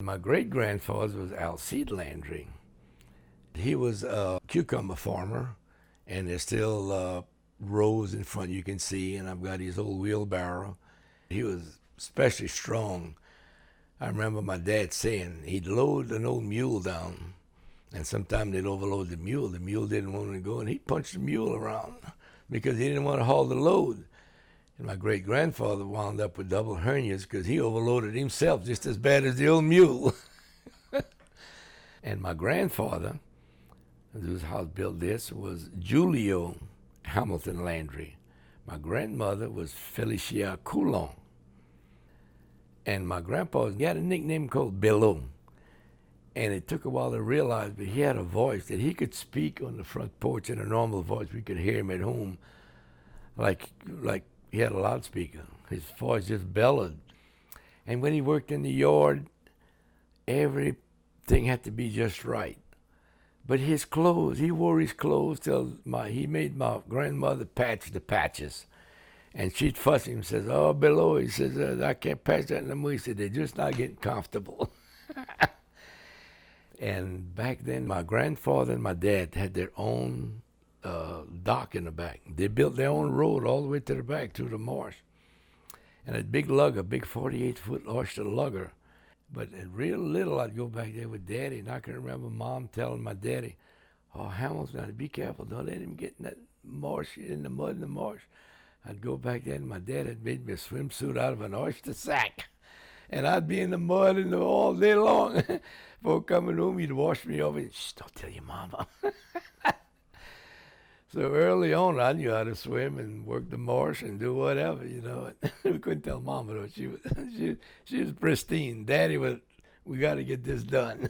My great-grandfather was Alcide Landry. He was a cucumber farmer, and there's still rows in front you can see, and I've got his old wheelbarrow. He was especially strong. I remember my dad saying he'd load an old mule down, and sometimes they'd overload the mule. The mule didn't want to go, and he'd punch the mule around because he didn't want to haul the load. And my great-grandfather wound up with double hernias because he overloaded himself just as bad as the old mule. And my grandfather, whose house built this, was Julio Hamilton Landry. My grandmother was Felicia Coulon. And my grandpa, he had a nickname called Bello. And it took a while to realize, but he had a voice that he could speak on the front porch in a normal voice. We could hear him at home like he had a loudspeaker. His voice just bellowed. And when he worked in the yard, everything had to be just right. But his clothes, he wore his clothes till he made my grandmother patch the patches. And she'd fuss him and says, "Oh, below," he says, "I can't patch that no more." He said, "They're just not getting comfortable." And back then, my grandfather and my dad had their own dock in the back. They built their own road all the way to the back through the marsh. And a big lugger, big 48-foot oyster lugger. But at real little, I'd go back there with Daddy, and I can remember Mom telling my daddy, "Oh, Hamilton, now be careful. Don't let him get in that marsh, in the mud in the marsh." I'd go back there, and my dad had made me a swimsuit out of an oyster sack. And I'd be in the mud all day long. Before coming home, he'd wash me off and, "Shh, don't tell your mama." So early on, I knew how to swim and work the marsh and do whatever, you know. We couldn't tell Mama, though. She was pristine. Daddy was, "We got to get this done."